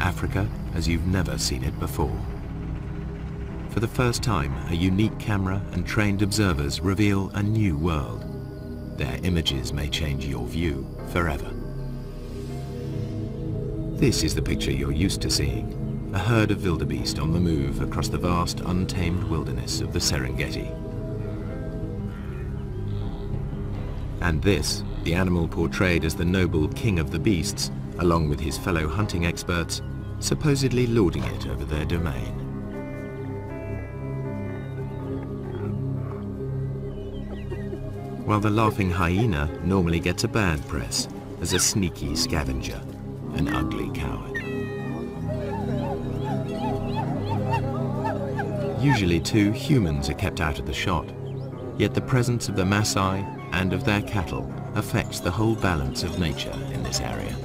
Africa as you've never seen it before. For the first time, a unique camera and trained observers reveal a new world. Their images may change your view forever. This is the picture you're used to seeing, a herd of wildebeest on the move across the vast, untamed wilderness of the Serengeti. And this, the animal portrayed as the noble king of the beasts, along with his fellow hunting experts, supposedly lording it over their domain. While the laughing hyena normally gets a bad press as a sneaky scavenger, an ugly coward. Usually too, humans are kept out of the shot, yet the presence of the Maasai and of their cattle affects the whole balance of nature in this area.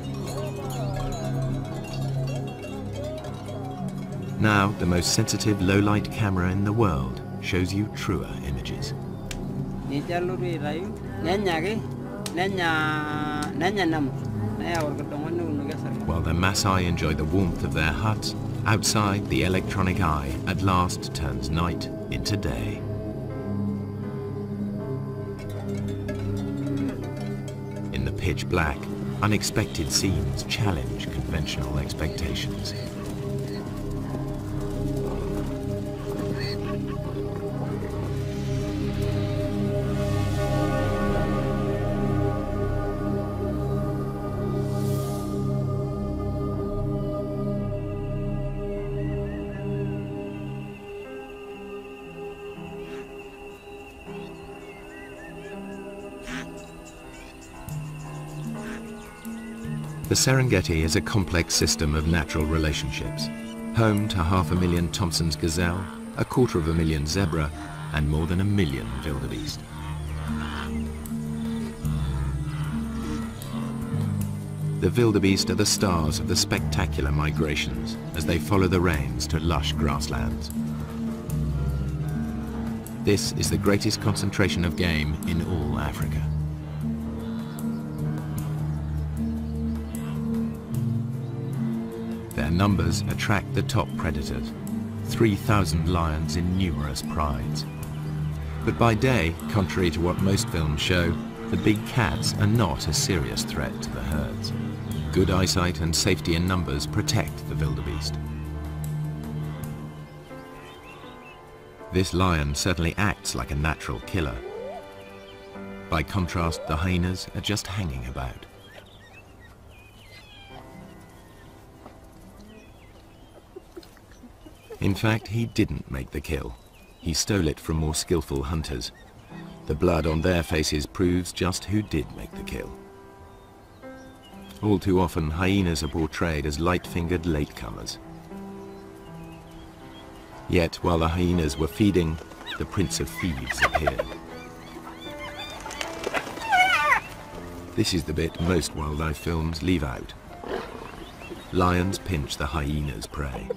Now, the most sensitive low-light camera in the world shows you truer images. While the Maasai enjoy the warmth of their huts, outside the electronic eye at last turns night into day. In the pitch black, unexpected scenes challenge conventional expectations. The Serengeti is a complex system of natural relationships, home to 500,000 Thompson's gazelle, 250,000 zebra, and more than 1 million wildebeest. The wildebeest are the stars of the spectacular migrations as they follow the rains to lush grasslands. This is the greatest concentration of game in all Africa. Their numbers attract the top predators, 3,000 lions in numerous prides. But by day, contrary to what most films show, the big cats are not a serious threat to the herds. Good eyesight and safety in numbers protect the wildebeest. This lion certainly acts like a natural killer. By contrast, the hyenas are just hanging about. In fact, he didn't make the kill. He stole it from more skillful hunters. The blood on their faces proves just who did make the kill. All too often, hyenas are portrayed as light-fingered latecomers. Yet, while the hyenas were feeding, the Prince of Thieves appeared. This is the bit most wildlife films leave out. Lions pinch the hyena's prey.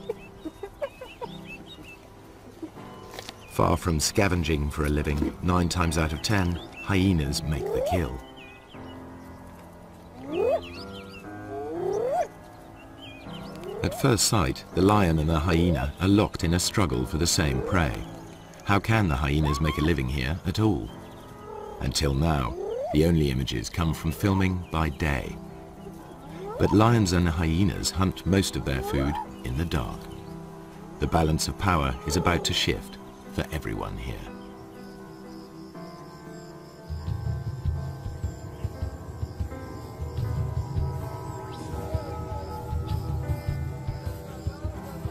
Far from scavenging for a living, 9 times out of 10, hyenas make the kill. At first sight, the lion and the hyena are locked in a struggle for the same prey. How can the hyenas make a living here at all? Until now, the only images come from filming by day. But lions and hyenas hunt most of their food in the dark. The balance of power is about to shift for everyone here.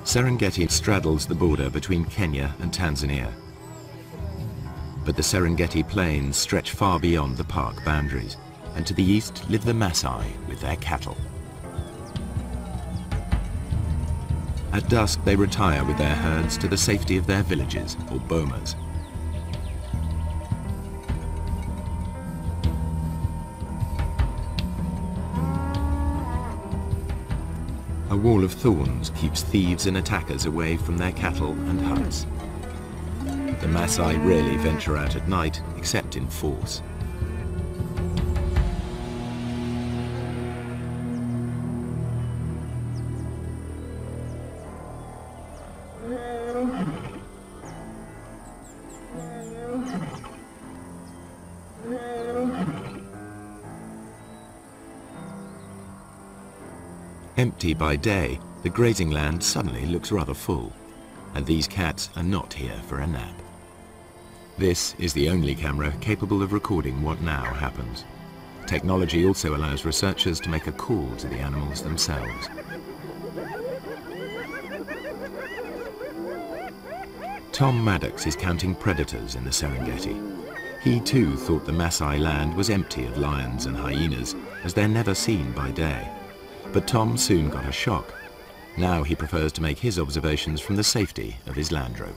Serengeti straddles the border between Kenya and Tanzania. But the Serengeti plains stretch far beyond the park boundaries, and to the east live the Maasai with their cattle. At dusk, they retire with their herds to the safety of their villages, or bomas. A wall of thorns keeps thieves and attackers away from their cattle and huts. The Maasai rarely venture out at night, except in force. Empty by day, the grazing land suddenly looks rather full, and these cats are not here for a nap. This is the only camera capable of recording what now happens. Technology also allows researchers to make a call to the animals themselves. Tom Maddox is counting predators in the Serengeti. He too thought the Maasai land was empty of lions and hyenas, as they're never seen by day. But Tom soon got a shock. Now he prefers to make his observations from the safety of his Land Rover.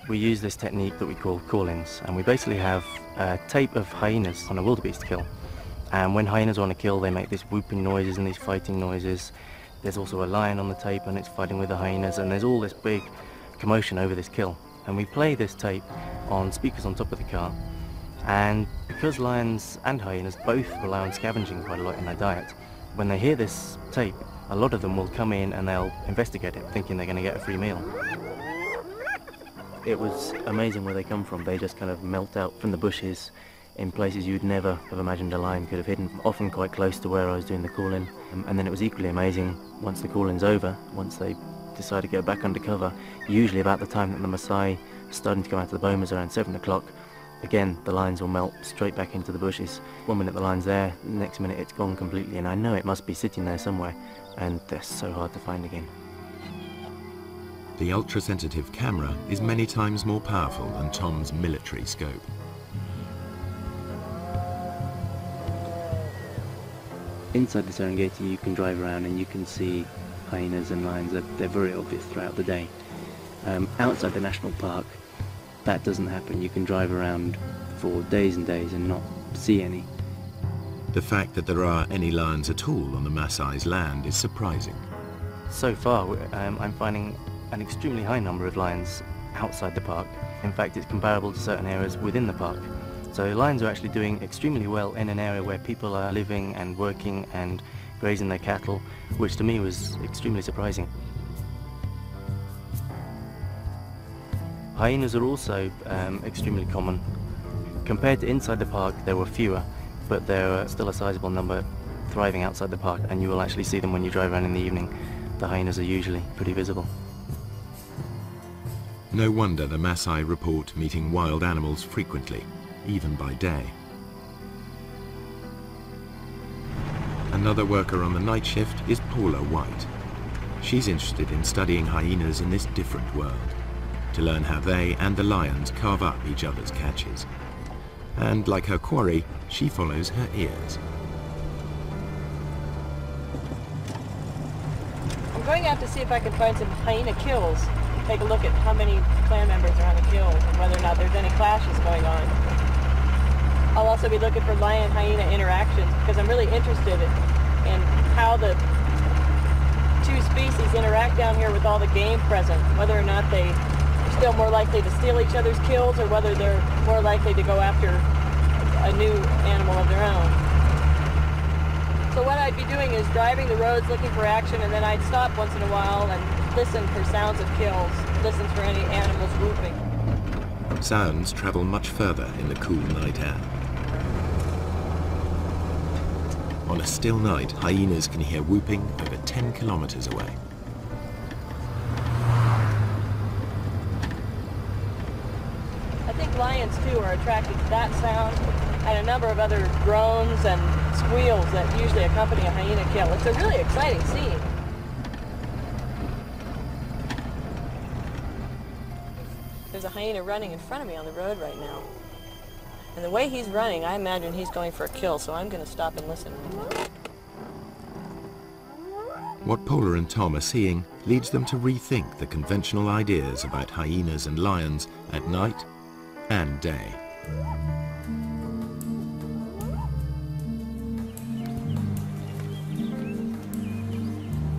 We use this technique that we call call-ins, and we basically have a tape of hyenas on a wildebeest kill. And when hyenas are on a kill, they make these whooping noises and these fighting noises. There's also a lion on the tape and it's fighting with the hyenas, and there's all this big commotion over this kill. And we play this tape on speakers on top of the car. And because lions and hyenas both rely on scavenging quite a lot in their diet, when they hear this tape, a lot of them will come in and they'll investigate it, thinking they're going to get a free meal. It was amazing where they come from. They just kind of melt out from the bushes in places you'd never have imagined a lion could have hidden, often quite close to where I was doing the call-in. And then it was equally amazing once the call-in's over, once they decide to go back under cover, usually about the time that the Maasai are starting to come out of the bomas around 7 o'clock. Again, the lions will melt straight back into the bushes. 1 minute the lion's there, the next minute it's gone completely, and I know it must be sitting there somewhere, and they're so hard to find again. The ultra-sensitive camera is many times more powerful than Tom's military scope. Inside the Serengeti you can drive around and you can see hyenas and lions. They're very obvious throughout the day. Outside the national park, that doesn't happen. You can drive around for days and days and not see any. The fact that there are any lions at all on the Maasai's land is surprising. So far, I'm finding an extremely high number of lions outside the park. In fact, it's comparable to certain areas within the park. So lions are actually doing extremely well in an area where people are living and working and grazing their cattle, which to me was extremely surprising. Hyenas are also extremely common. Compared to inside the park, there were fewer, but there are still a sizable number thriving outside the park, and you will actually see them when you drive around in the evening. The hyenas are usually pretty visible. No wonder the Maasai report meeting wild animals frequently, even by day. Another worker on the night shift is Paula White. She's interested in studying hyenas in this different world, to learn how they and the lions carve up each other's catches. And like her quarry, she follows her ears. I'm going out to see if I can find some hyena kills. Take a look at how many clan members are on the kills and whether or not there's any clashes going on. I'll also be looking for lion-hyena interactions because I'm really interested in how the two species interact down here with all the game present, whether or not they're still more likely to steal each other's kills or whether they're more likely to go after a new animal of their own. So what I'd be doing is driving the roads looking for action, and then I'd stop once in a while and listen for sounds of kills, listen for any animals whooping. Sounds travel much further in the cool night air. On a still night, hyenas can hear whooping over 10 kilometers away. I think lions too are attracted to that sound and a number of other groans and squeals that usually accompany a hyena kill. It's a really exciting scene. There's a hyena running in front of me on the road right now. And the way he's running, I imagine he's going for a kill, so I'm going to stop and listen. What Paula and Tom are seeing leads them to rethink the conventional ideas about hyenas and lions at night and day.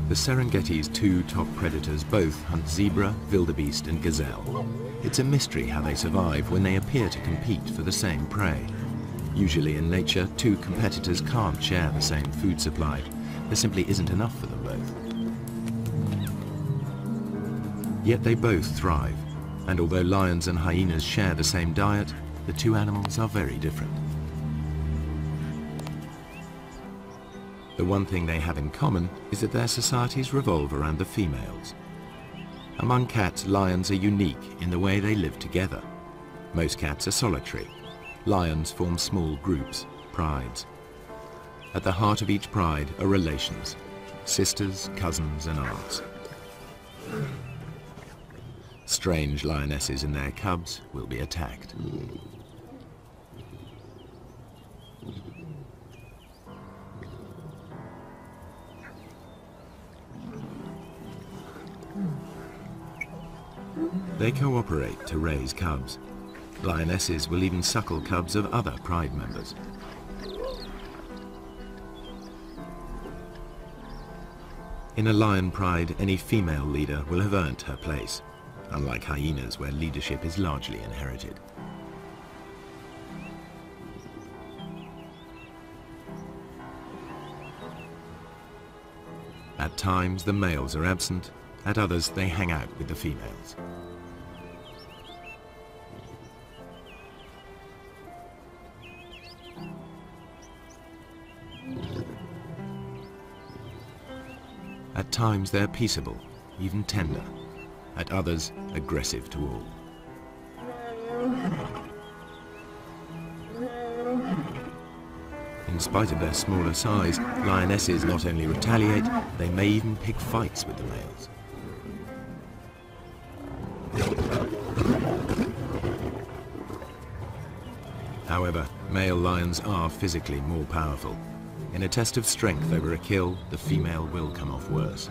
The Serengeti's two top predators both hunt zebra, wildebeest and gazelle. It's a mystery how they survive when they appear to compete for the same prey. Usually in nature, two competitors can't share the same food supply. There simply isn't enough for them both. Yet they both thrive, and although lions and hyenas share the same diet, the two animals are very different. The one thing they have in common is that their societies revolve around the females. Among cats, lions are unique in the way they live together. Most cats are solitary. Lions form small groups, prides. At the heart of each pride are relations, sisters, cousins, and aunts. Strange lionesses and their cubs will be attacked. They cooperate to raise cubs. Lionesses will even suckle cubs of other pride members. In a lion pride, any female leader will have earned her place, unlike hyenas where leadership is largely inherited. At times the males are absent, at others they hang out with the females. At times they're peaceable, even tender. At others, aggressive to all. In spite of their smaller size, lionesses not only retaliate, they may even pick fights with the males. However, male lions are physically more powerful. In a test of strength over a kill, the female will come off worse.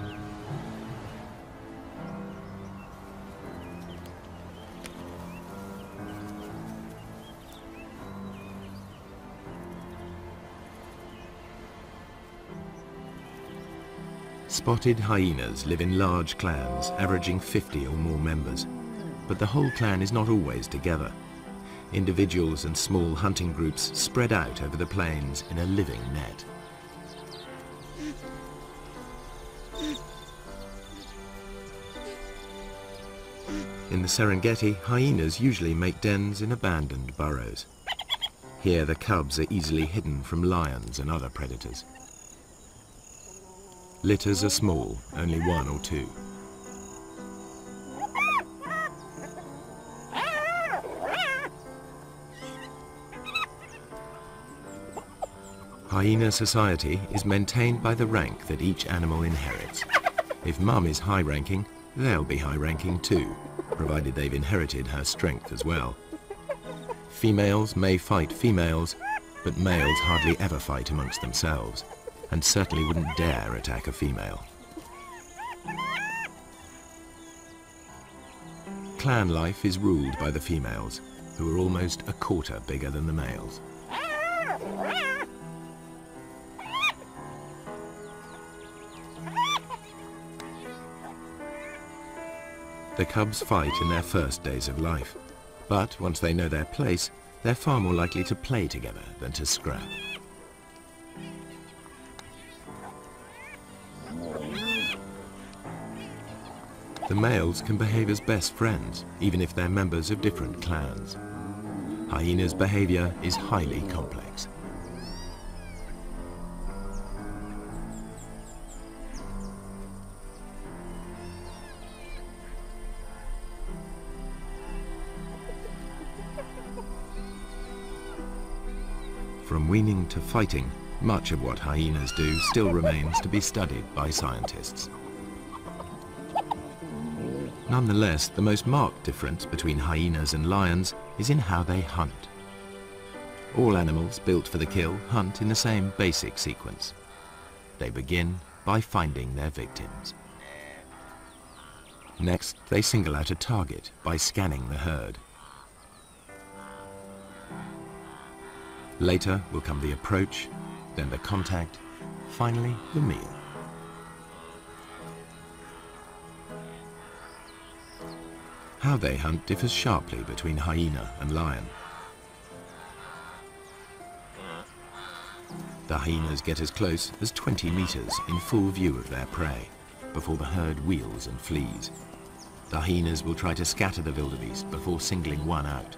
Spotted hyenas live in large clans, averaging 50 or more members. But the whole clan is not always together. Individuals and small hunting groups spread out over the plains in a living net. In the Serengeti, hyenas usually make dens in abandoned burrows. Here the cubs are easily hidden from lions and other predators. Litters are small, only 1 or 2. Hyena society is maintained by the rank that each animal inherits. If mum is high-ranking, they'll be high-ranking too, provided they've inherited her strength as well. Females may fight females, but males hardly ever fight amongst themselves, and certainly wouldn't dare attack a female. Clan life is ruled by the females, who are almost a quarter bigger than the males. The cubs fight in their first days of life, but once they know their place, they're far more likely to play together than to scrap. The males can behave as best friends, even if they're members of different clans. Hyenas' behavior is highly complex. From weaning to fighting, much of what hyenas do still remains to be studied by scientists. Nonetheless, the most marked difference between hyenas and lions is in how they hunt. All animals built for the kill hunt in the same basic sequence. They begin by finding their victims. Next, they single out a target by scanning the herd. Later will come the approach, then the contact, finally the meal. How they hunt differs sharply between hyena and lion. The hyenas get as close as 20 meters in full view of their prey before the herd wheels and flees. The hyenas will try to scatter the wildebeest before singling one out.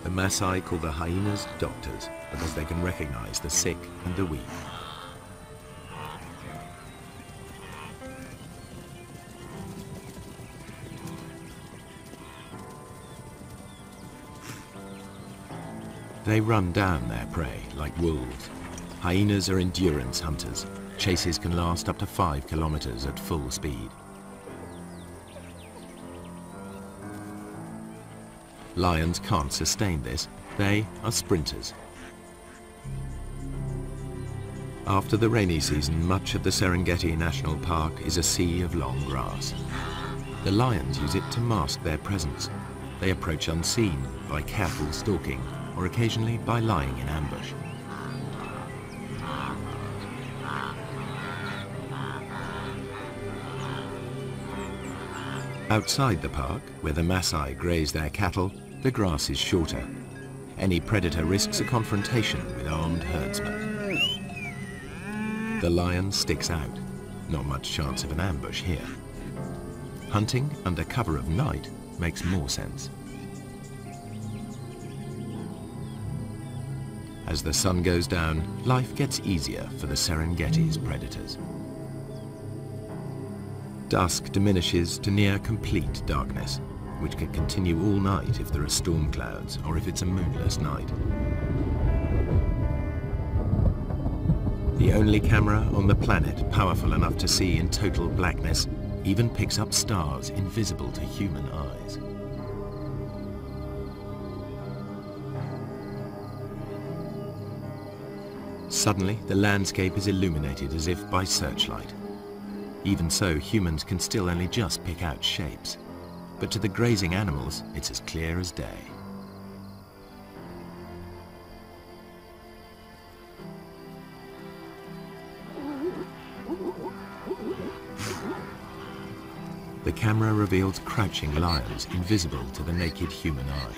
The Maasai call the hyenas doctors because they can recognize the sick and the weak. They run down their prey like wolves. Hyenas are endurance hunters. Chases can last up to 5 kilometers at full speed. Lions can't sustain this. They are sprinters. After the rainy season, much of the Serengeti National Park is a sea of long grass. The lions use it to mask their presence. They approach unseen by careful stalking, or occasionally by lying in ambush. Outside the park, where the Maasai graze their cattle, the grass is shorter. Any predator risks a confrontation with armed herdsmen. The lion sticks out. Not much chance of an ambush here. Hunting under cover of night makes more sense. As the sun goes down, life gets easier for the Serengeti's predators. Dusk diminishes to near complete darkness, which can continue all night if there are storm clouds or if it's a moonless night. The only camera on the planet powerful enough to see in total blackness even picks up stars invisible to human eyes. Suddenly, the landscape is illuminated as if by searchlight. Even so, humans can still only just pick out shapes. But to the grazing animals, it's as clear as day. The camera reveals crouching lions invisible to the naked human eye.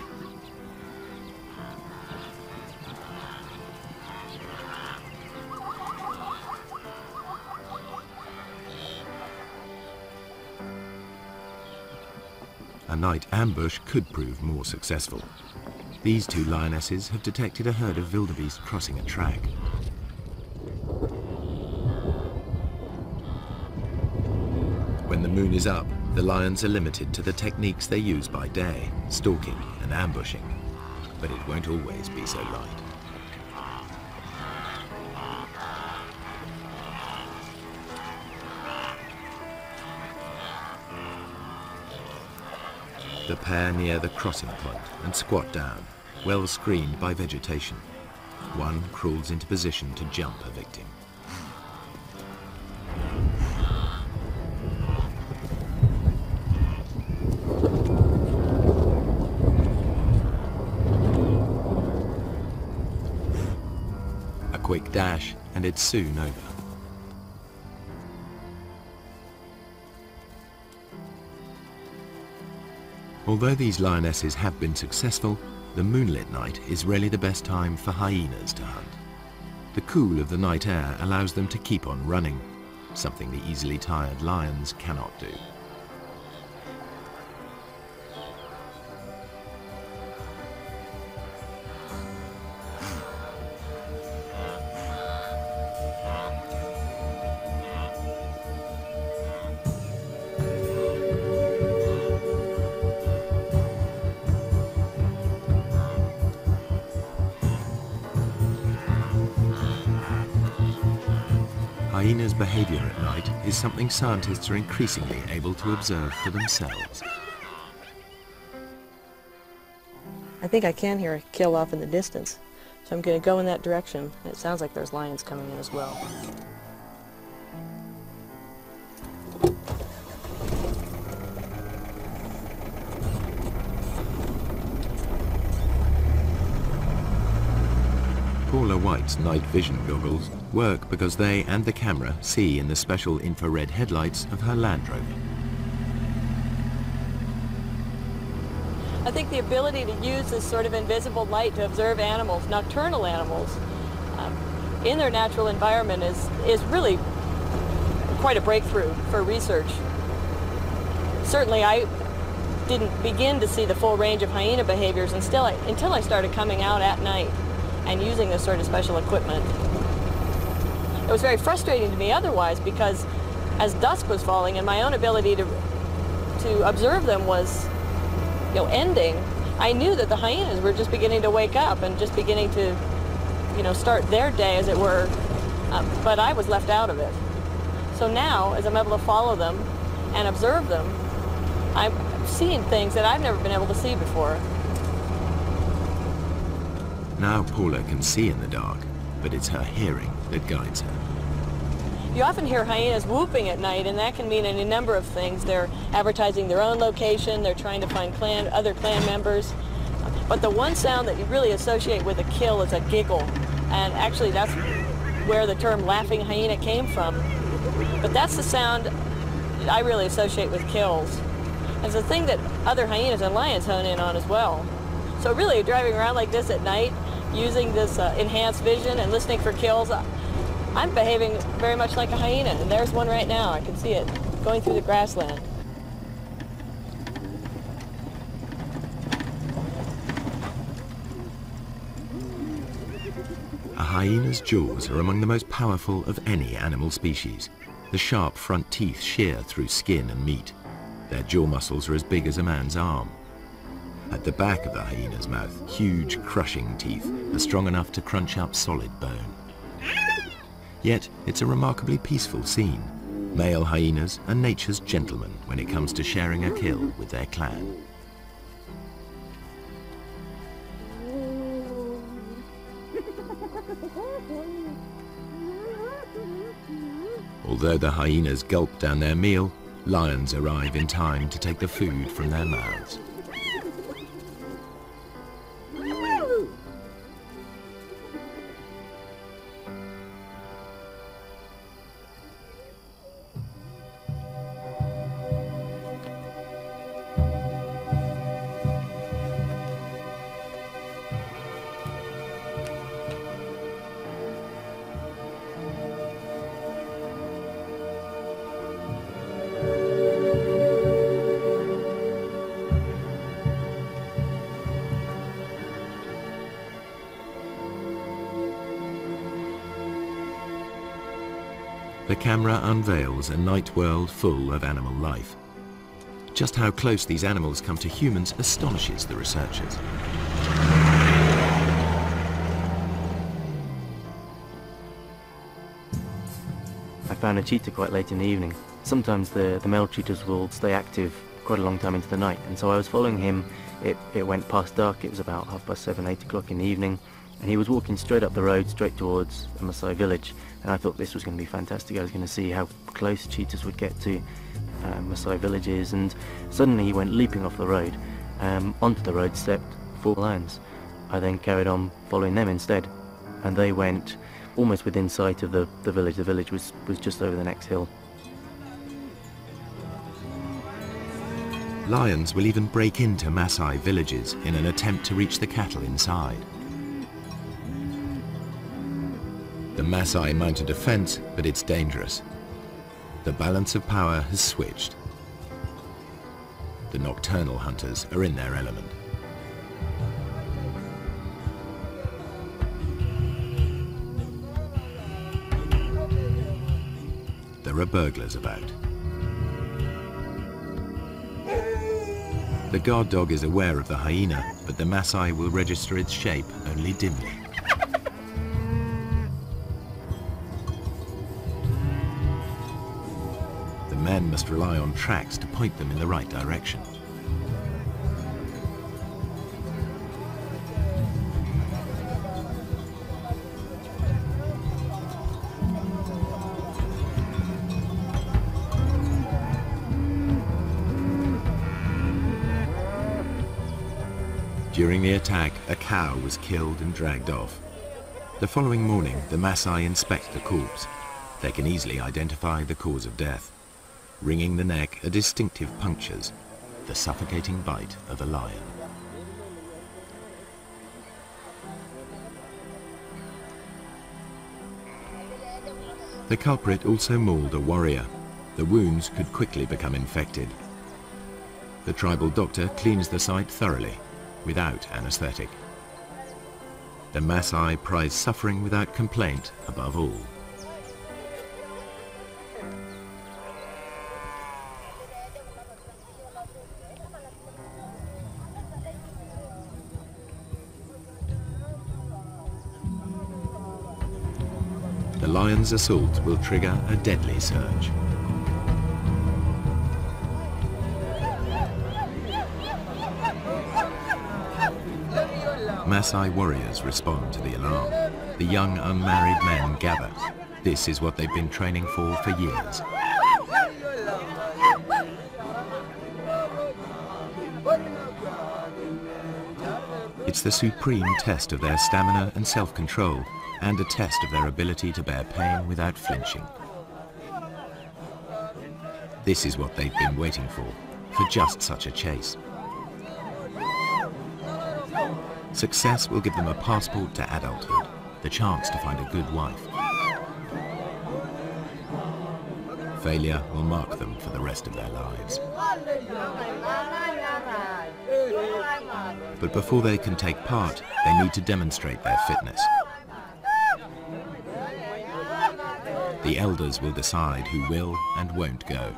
A night ambush could prove more successful. These two lionesses have detected a herd of wildebeest crossing a track. When the moon is up, the lions are limited to the techniques they use by day, stalking and ambushing. But it won't always be so light. The pair near the crossing point and squat down, well screened by vegetation. One crawls into position to jump a victim. A quick dash, and it's soon over. Although these lionesses have been successful, the moonlit night is rarely the best time for hyenas to hunt. The cool of the night air allows them to keep on running, something the easily tired lions cannot do. Hyenas' behavior at night is something scientists are increasingly able to observe for themselves. I think I can hear a kill off in the distance, so I'm going to go in that direction. It sounds like there's lions coming in as well. Paula White's night vision goggles work because they and the camera see in the special infrared headlights of her Land Rover. I think the ability to use this sort of invisible light to observe animals, nocturnal animals, in their natural environment is really quite a breakthrough for research. Certainly didn't begin to see the full range of hyena behaviors until I started coming out at night and using this sort of special equipment. It was very frustrating to me otherwise, because as dusk was falling and my own ability to observe them was, ending, I knew that the hyenas were just beginning to wake up and just beginning to, start their day, as it were, but I was left out of it. So now, as I'm able to follow them and observe them, I'm seeing things that I've never been able to see before. Now Paula can see in the dark, but it's her hearing that guides her. You often hear hyenas whooping at night, and that can mean any number of things. They're advertising their own location, they're trying to find other clan members. But the one sound that you really associate with a kill is a giggle. And actually that's where the term laughing hyena came from. But that's the sound that I really associate with kills. It's a thing that other hyenas and lions hone in on as well. So really, driving around like this at night, using this enhanced vision and listening for kills, I'm behaving very much like a hyena, and there's one right now. I can see it going through the grassland. A hyena's jaws are among the most powerful of any animal species. The sharp front teeth shear through skin and meat. Their jaw muscles are as big as a man's arm. At the back of the hyena's mouth, huge crushing teeth are strong enough to crunch up solid bone. Yet, it's a remarkably peaceful scene. Male hyenas are nature's gentlemen when it comes to sharing a kill with their clan. Although the hyenas gulp down their meal, lions arrive in time to take the food from their mouths. The camera unveils a night world full of animal life. Just how close these animals come to humans astonishes the researchers. I found a cheetah quite late in the evening. Sometimes the male cheetahs will stay active quite a long time into the night, and so I was following him. It went past dark. It was about 7:30, 8 o'clock in the evening, and he was walking straight up the road, straight towards a Maasai village, and I thought this was going to be fantastic. I was going to see how close cheetahs would get to Maasai villages, and suddenly he went leaping off the road. Onto the road stepped 4 lions. I then carried on following them instead, and they went almost within sight of the village. The village was just over the next hill. Lions will even break into Maasai villages in an attempt to reach the cattle inside. The Maasai mount a defense, but it's dangerous. The balance of power has switched. The nocturnal hunters are in their element. There are burglars about. The guard dog is aware of the hyena, but the Maasai will register its shape only dimly. The men must rely on tracks to point them in the right direction. During the attack, a cow was killed and dragged off. The following morning, the Maasai inspect the corpse. They can easily identify the cause of death. Wringing the neck are distinctive punctures, the suffocating bite of a lion. The culprit also mauled a warrior. The wounds could quickly become infected. The tribal doctor cleans the site thoroughly, without anesthetic. The Maasai prize suffering without complaint above all. The lion's assault will trigger a deadly surge. Maasai warriors respond to the alarm. The young unmarried men gather. This is what they've been training for years. It's the supreme test of their stamina and self-control, and a test of their ability to bear pain without flinching. This is what they've been waiting for just such a chase. Success will give them a passport to adulthood, the chance to find a good wife. Failure will mark them for the rest of their lives. But before they can take part, they need to demonstrate their fitness. The elders will decide who will and won't go.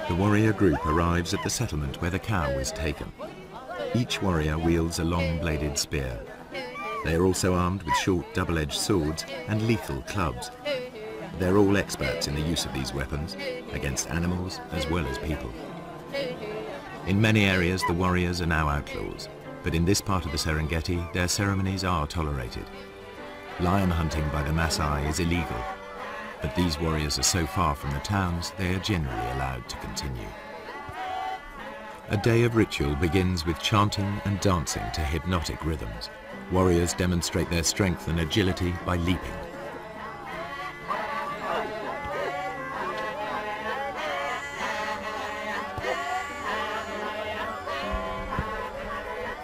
The warrior group arrives at the settlement where the cow was taken. Each warrior wields a long-bladed spear. They are also armed with short double-edged swords and lethal clubs. They're all experts in the use of these weapons, against animals as well as people. In many areas the warriors are now outlaws, but in this part of the Serengeti their ceremonies are tolerated. Lion hunting by the Maasai is illegal, but these warriors are so far from the towns they are generally allowed to continue. A day of ritual begins with chanting and dancing to hypnotic rhythms. Warriors demonstrate their strength and agility by leaping.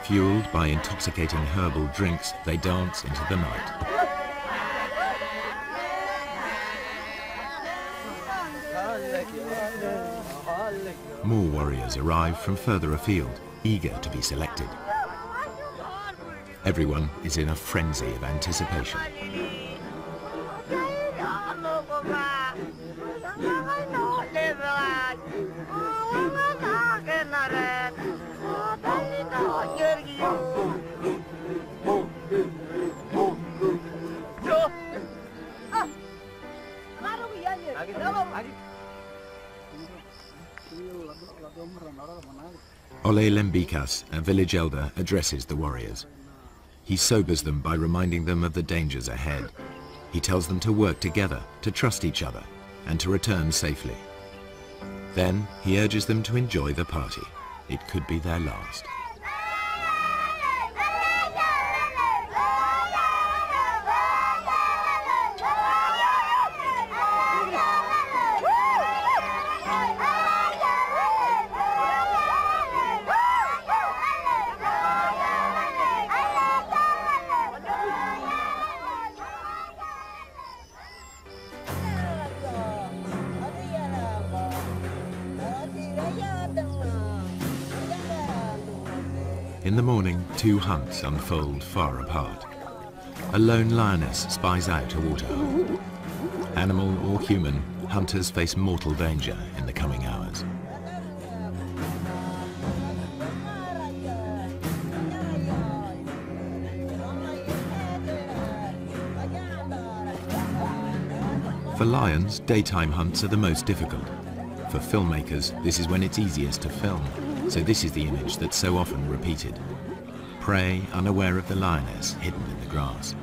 Fueled by intoxicating herbal drinks, they dance into the night. More warriors arrive from further afield, eager to be selected. Everyone is in a frenzy of anticipation. Ole Lembikas, a village elder, addresses the warriors. He sobers them by reminding them of the dangers ahead. He tells them to work together, to trust each other, and to return safely. Then he urges them to enjoy the party. It could be their last. In the morning, two hunts unfold far apart. A lone lioness spies out a waterhole. Animal or human, hunters face mortal danger in the coming hours. For lions, daytime hunts are the most difficult. For filmmakers, this is when it's easiest to film. So this is the image that's so often repeated. Prey unaware of the lioness hidden in the grass.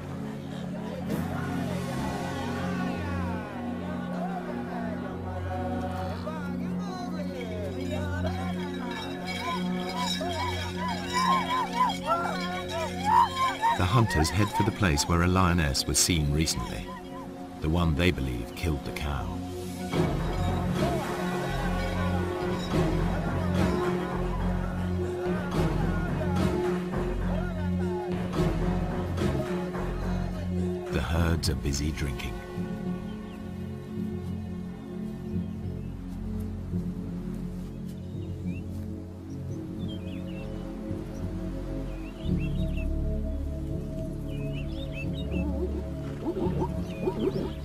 The hunters head for the place where a lioness was seen recently. The one they believe killed the cow. crowds are busy drinking.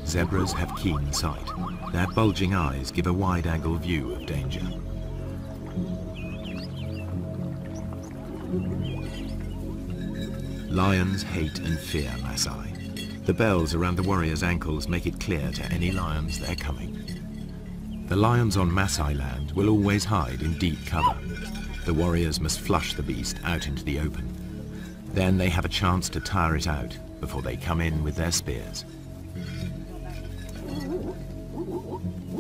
Zebras have keen sight. Their bulging eyes give a wide-angle view of danger. Lions hate and fear Maasai. The bells around the warriors' ankles make it clear to any lions they're coming. The lions on Maasai land will always hide in deep cover. The warriors must flush the beast out into the open. Then they have a chance to tire it out before they come in with their spears.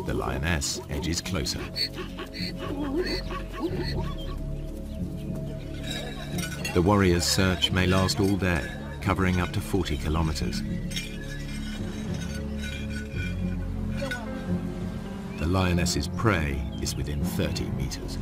The lioness edges closer. The warriors' search may last all day, covering up to 40 kilometers. The lioness's prey is within 30 meters.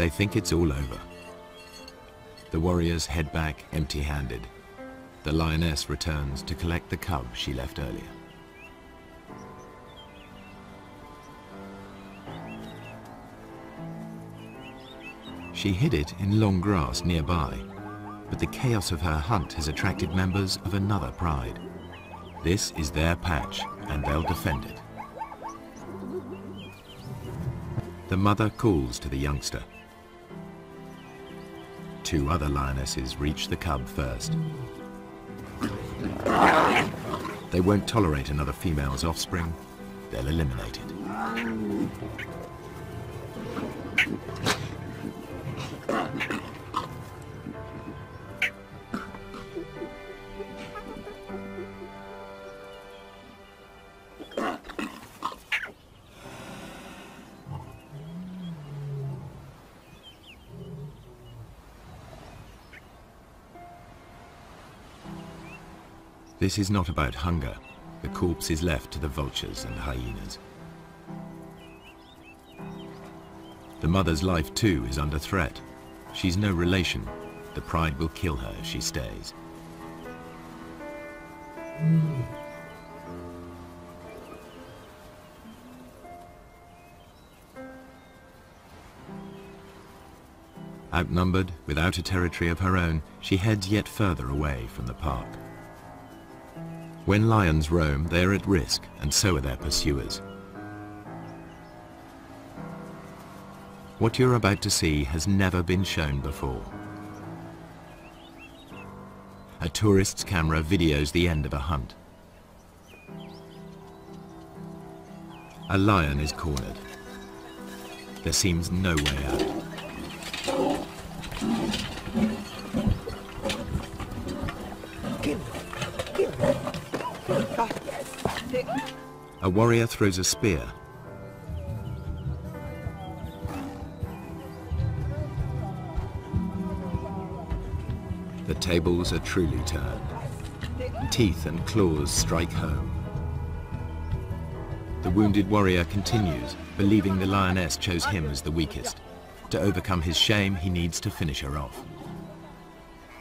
They think it's all over. The warriors head back empty-handed. The lioness returns to collect the cub she left earlier. She hid it in long grass nearby, but the chaos of her hunt has attracted members of another pride. This is their patch, and they'll defend it. The mother calls to the youngster. Two other lionesses reach the cub first. They won't tolerate another female's offspring. They'll eliminate it. This is not about hunger. The corpse is left to the vultures and hyenas. The mother's life too is under threat. She's no relation. The pride will kill her if she stays. Outnumbered, without a territory of her own, she heads yet further away from the park. When lions roam, they are at risk, and so are their pursuers. What you're about to see has never been shown before. A tourist's camera videos the end of a hunt. A lion is cornered. There seems no way out. A warrior throws a spear. The tables are truly turned. Teeth and claws strike home. The wounded warrior continues, believing the lioness chose him as the weakest. To overcome his shame, he needs to finish her off.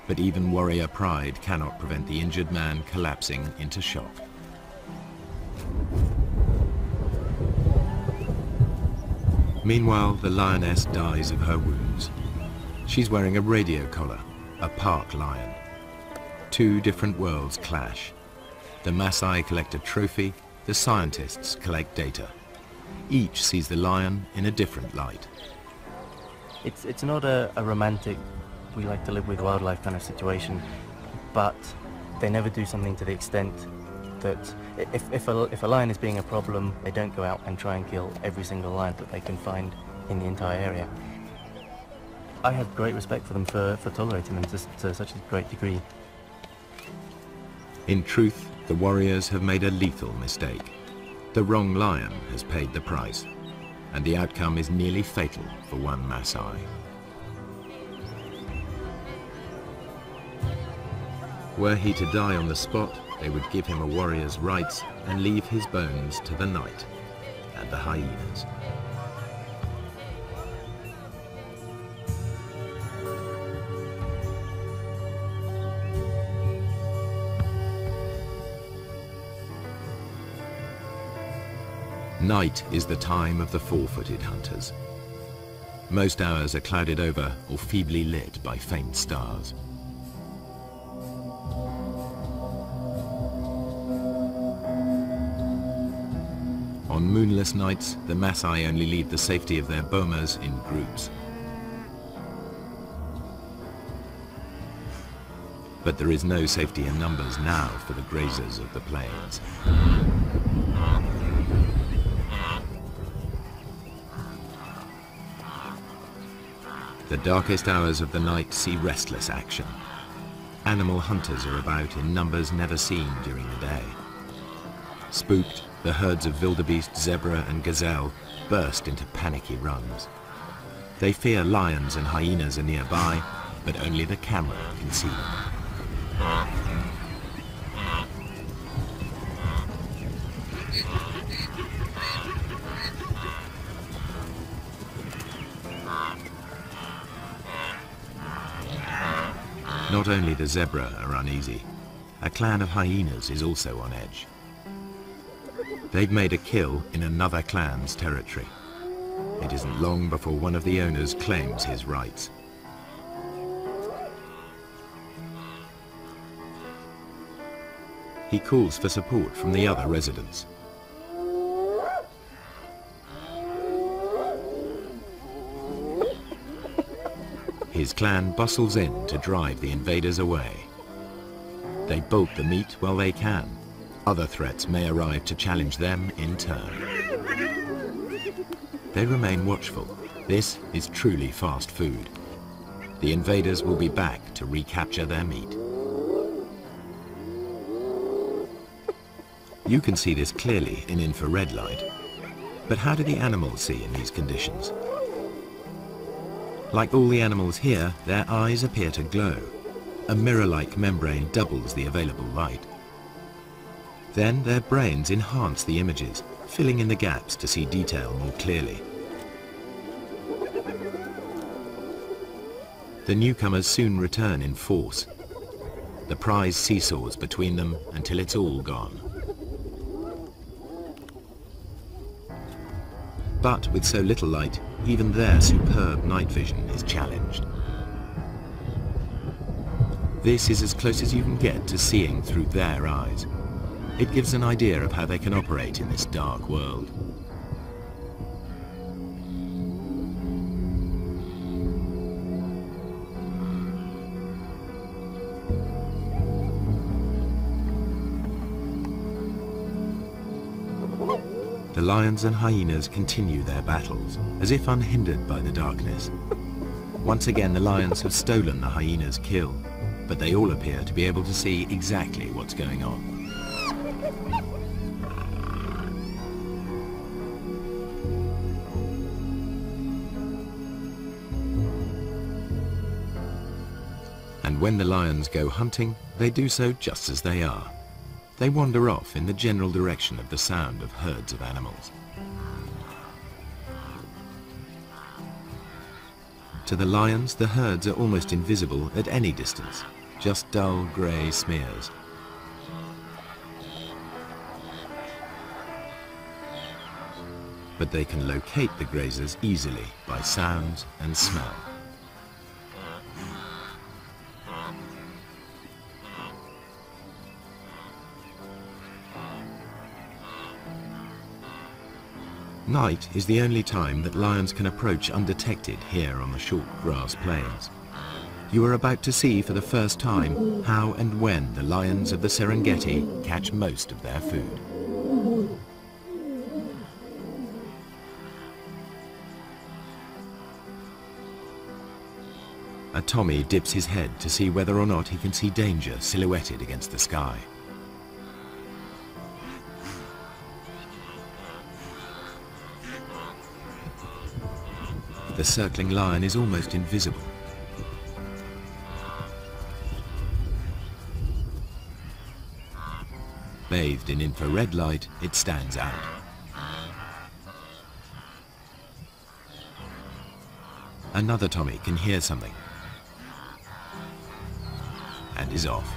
But even warrior pride cannot prevent the injured man collapsing into shock. Meanwhile, the lioness dies of her wounds. She's wearing a radio collar, a park lion. Two different worlds clash. The Maasai collect a trophy, the scientists collect data. Each sees the lion in a different light. It's not a romantic, we like to live with wildlife kind of situation, but they never do something to the extent that if a lion is being a problem, they don't go out and try and kill every single lion that they can find in the entire area. I have great respect for them for tolerating them to such a great degree. In truth, the warriors have made a lethal mistake. The wrong lion has paid the price, and the outcome is nearly fatal for one Maasai. Were he to die on the spot, they would give him a warrior's rights and leave his bones to the night and the hyenas. Night is the time of the four-footed hunters. Most hours are clouded over or feebly lit by faint stars. On moonless nights, the Maasai only leave the safety of their bomas in groups. But there is no safety in numbers now for the grazers of the plains. The darkest hours of the night see restless action. Animal hunters are about in numbers never seen during the day. Spooked, the herds of wildebeest, zebra and gazelle burst into panicky runs. They fear lions and hyenas are nearby, but only the camera can see them. Not only the zebra are uneasy, a clan of hyenas is also on edge. They've made a kill in another clan's territory. It isn't long before one of the owners claims his rights. He calls for support from the other residents. His clan bustles in to drive the invaders away. They bolt the meat while they can. Other threats may arrive to challenge them in turn. They remain watchful. This is truly fast food. The invaders will be back to recapture their meat. You can see this clearly in infrared light. But how do the animals see in these conditions? Like all the animals here, their eyes appear to glow. A mirror-like membrane doubles the available light. Then their brains enhance the images, filling in the gaps to see detail more clearly. The newcomers soon return in force. The prize seesaws between them until it's all gone. But with so little light, even their superb night vision is challenged. This is as close as you can get to seeing through their eyes. It gives an idea of how they can operate in this dark world. The lions and hyenas continue their battles, as if unhindered by the darkness. Once again, the lions have stolen the hyena's kill, but they all appear to be able to see exactly what's going on. And when the lions go hunting, they do so just as they are. They wander off in the general direction of the sound of herds of animals. To the lions, the herds are almost invisible at any distance, just dull grey smears. But they can locate the grazers easily by sound and smell. Night is the only time that lions can approach undetected here on the short grass plains. You are about to see for the first time how and when the lions of the Serengeti catch most of their food. A Tommy dips his head to see whether or not he can see danger silhouetted against the sky. The circling lion is almost invisible. Bathed in infrared light, it stands out. Another Tommy can hear something and is off.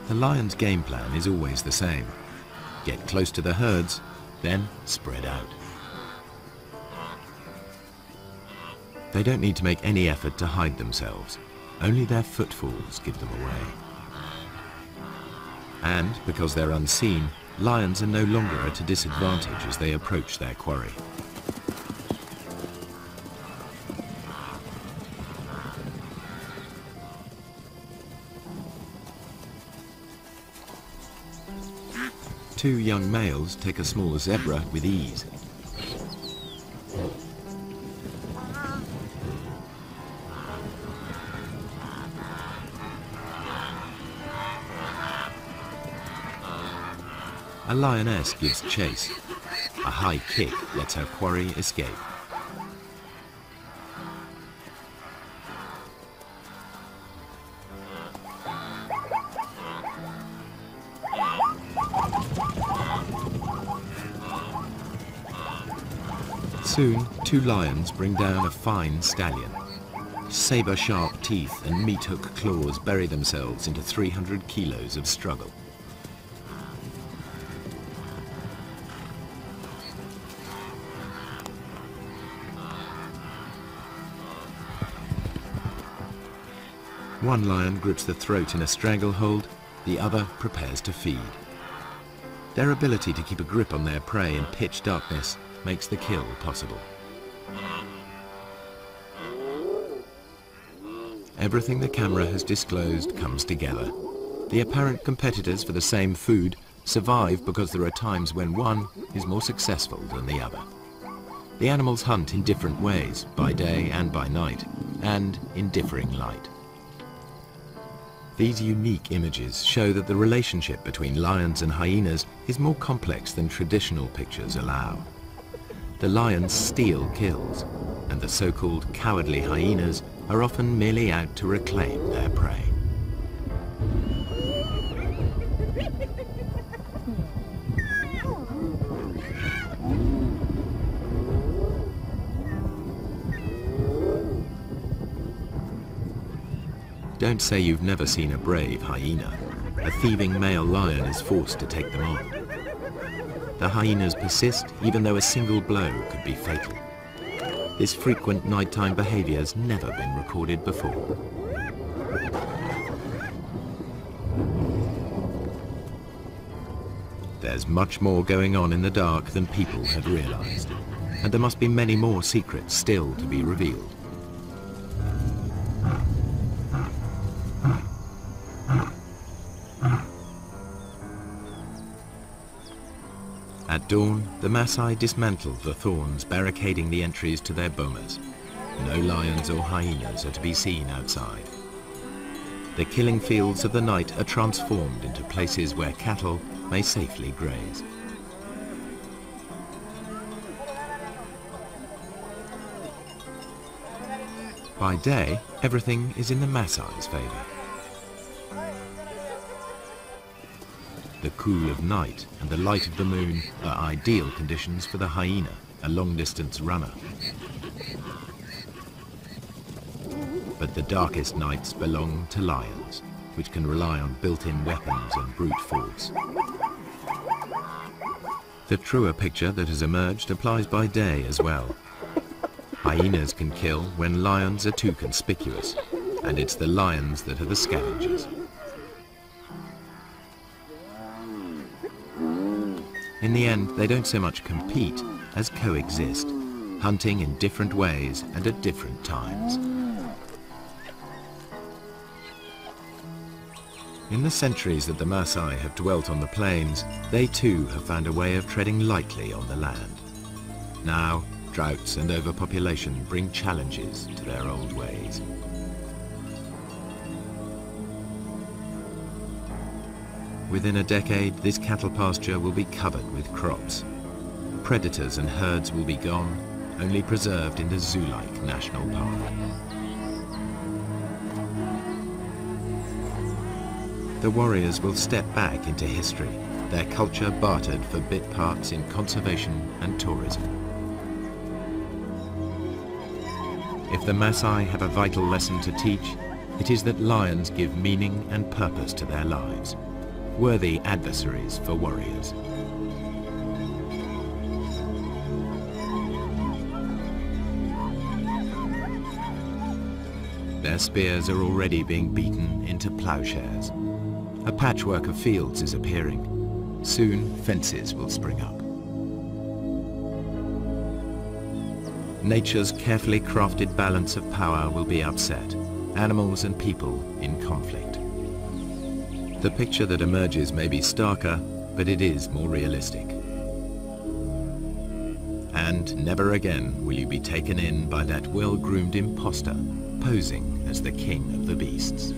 The lion's game plan is always the same. Get close to the herds, then spread out. They don't need to make any effort to hide themselves. Only their footfalls give them away. And because they're unseen, lions are no longer at a disadvantage as they approach their quarry. Two young males take a small zebra with ease. A lioness gives chase. A high kick lets her quarry escape. Soon, two lions bring down a fine stallion. Saber-sharp teeth and meat-hook claws bury themselves into 300 kilos of struggle. One lion grips the throat in a stranglehold, the other prepares to feed. Their ability to keep a grip on their prey in pitch darkness makes the kill possible. Everything the camera has disclosed comes together. The apparent competitors for the same food survive because there are times when one is more successful than the other. The animals hunt in different ways, by day and by night, and in differing light. These unique images show that the relationship between lions and hyenas is more complex than traditional pictures allow. The lions steal kills, and the so-called cowardly hyenas are often merely out to reclaim their prey. Don't say you've never seen a brave hyena. A thieving male lion is forced to take them on. The hyenas persist even though a single blow could be fatal. This frequent nighttime behavior has never been recorded before. There's much more going on in the dark than people have realized, and there must be many more secrets still to be revealed. At dawn, the Maasai dismantle the thorns barricading the entries to their bomas. No lions or hyenas are to be seen outside. The killing fields of the night are transformed into places where cattle may safely graze. By day, everything is in the Maasai's favor. The cool of night and the light of the moon are ideal conditions for the hyena, a long-distance runner. But the darkest nights belong to lions, which can rely on built-in weapons and brute force. The truer picture that has emerged applies by day as well. Hyenas can kill when lions are too conspicuous, and it's the lions that are the scavengers. In the end, they don't so much compete as coexist, hunting in different ways and at different times. In the centuries that the Maasai have dwelt on the plains, they too have found a way of treading lightly on the land. Now, droughts and overpopulation bring challenges to their old ways. Within a decade, this cattle pasture will be covered with crops. Predators and herds will be gone, only preserved in the zoo-like national park. The warriors will step back into history, their culture bartered for bit parts in conservation and tourism. If the Maasai have a vital lesson to teach, it is that lions give meaning and purpose to their lives, worthy adversaries for warriors. Their spears are already being beaten into plowshares. A patchwork of fields is appearing. Soon, fences will spring up. Nature's carefully crafted balance of power will be upset, animals and people in conflict. The picture that emerges may be starker, but it is more realistic. And never again will you be taken in by that well-groomed imposter posing as the king of the beasts.